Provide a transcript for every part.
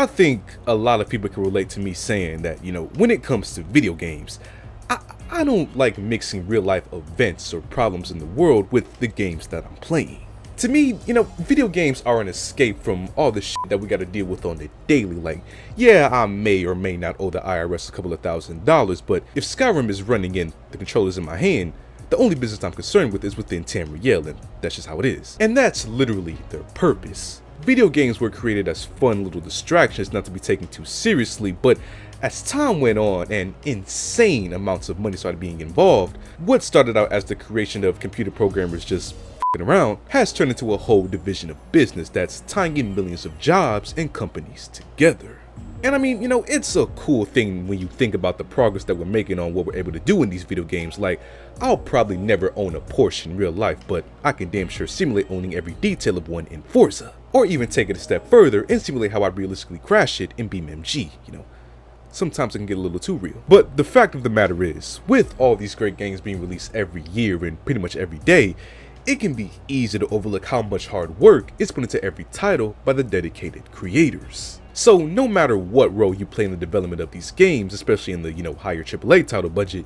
I think a lot of people can relate to me saying that, when it comes to video games, I don't like mixing real life events or problems in the world with the games that I'm playing. To me, video games are an escape from all the shit that we gotta deal with on the daily. Like, yeah, I may or may not owe the IRS a couple of $1,000s, but if Skyrim is running and the controller's in my hand, the only business I'm concerned with is within Tamriel, and that's just how it is. And that's literally their purpose. Video games were created as fun little distractions not to be taken too seriously, but as time went on and insane amounts of money started being involved, what started out as the creation of computer programmers just f***ing around has turned into a whole division of business that's tying in millions of jobs and companies together. And I mean, it's a cool thing when you think about the progress that we're making on what we're able to do in these video games. Like, I'll probably never own a Porsche in real life, but I can damn sure simulate owning every detail of one in Forza. Or even take it a step further and simulate how I realistically crash it in BeamNG, Sometimes it can get a little too real. But the fact of the matter is, with all these great games being released every year and pretty much every day, it can be easy to overlook how much hard work is put into every title by the dedicated creators. So no matter what role you play in the development of these games, especially in the, higher AAA title budget,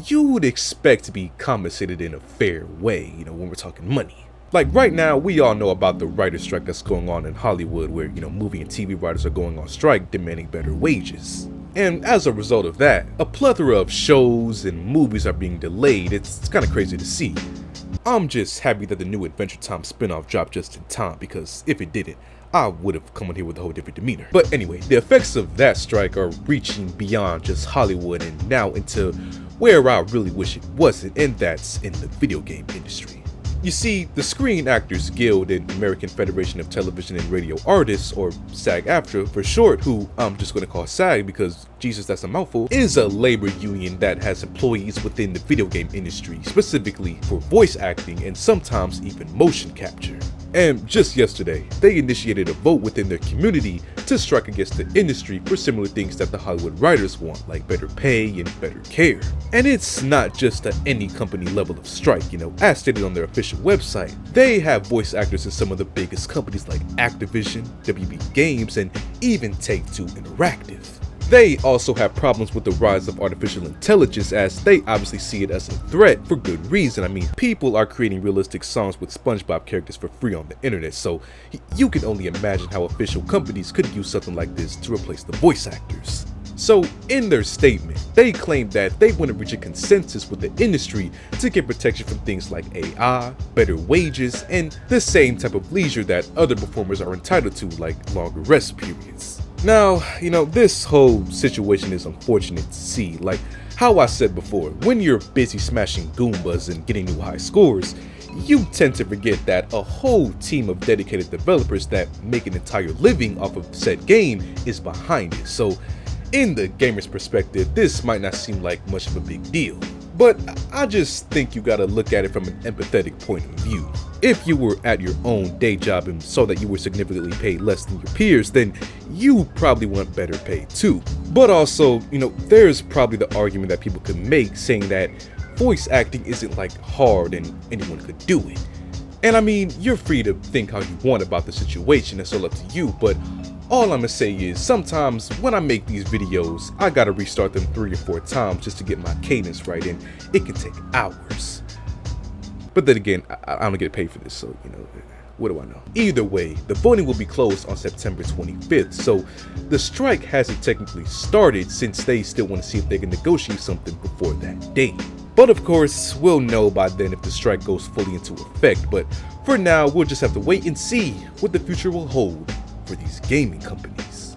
you would expect to be compensated in a fair way, when we're talking money. Like right now, we all know about the writer's strike that's going on in Hollywood where, movie and TV writers are going on strike demanding better wages. And as a result of that, a plethora of shows and movies are being delayed. It's kind of crazy to see. I'm just happy that the new Adventure Time spinoff dropped just in time, because if it didn't, I would have come on here with a whole different demeanor. But anyway, the effects of that strike are reaching beyond just Hollywood and now into where I really wish it wasn't, and that's in the video game industry. You see, the Screen Actors Guild and American Federation of Television and Radio Artists, or SAG-AFTRA for short, who I'm just going to call SAG because, Jesus, that's a mouthful, is a labor union that has employees within the video game industry, specifically for voice acting and sometimes even motion capture. And just yesterday, they initiated a vote within their community to strike against the industry for similar things that the Hollywood writers want, like better pay and better care. And it's not just at any company level of strike, as stated on their official website. They have voice actors in some of the biggest companies like Activision, WB Games, and even Take-Two Interactive. They also have problems with the rise of artificial intelligence, as they obviously see it as a threat for good reason. I mean, people are creating realistic songs with SpongeBob characters for free on the internet, so you can only imagine how official companies could use something like this to replace the voice actors. So in their statement, they claim that they want to reach a consensus with the industry to get protection from things like AI, better wages, and the same type of leisure that other performers are entitled to, like longer rest periods. Now, this whole situation is unfortunate to see. Like how I said before, when you're busy smashing Goombas and getting new high scores, you tend to forget that a whole team of dedicated developers that make an entire living off of said game is behind it. So in the gamer's perspective, this might not seem like much of a big deal. But I just think you gotta look at it from an empathetic point of view. If you were at your own day job and saw that you were significantly paid less than your peers, then you probably want better pay too. But also, there's probably the argument that people could make saying that voice acting isn't like hard and anyone could do it. And I mean, you're free to think how you want about the situation, it's all up to you, but all I'm gonna say is sometimes when I make these videos, I gotta restart them 3 or 4 times just to get my cadence right, and it can take hours. But then again, I don't get paid for this, so what do I know? Either way, the voting will be closed on September 25th, so the strike hasn't technically started since they still want to see if they can negotiate something before that date. But of course, we'll know by then if the strike goes fully into effect, but for now, we'll just have to wait and see what the future will hold for these gaming companies.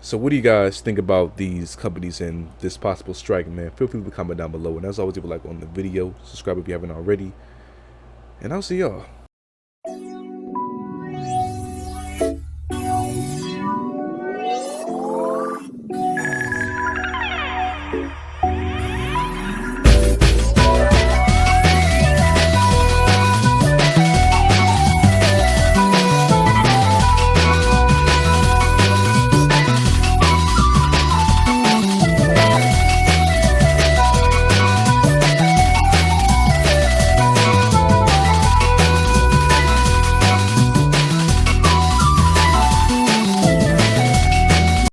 So what do you guys think about these companies and this possible strike, man? Feel free to comment down below. And as always, leave a like on the video, subscribe if you haven't already, and I'll see y'all.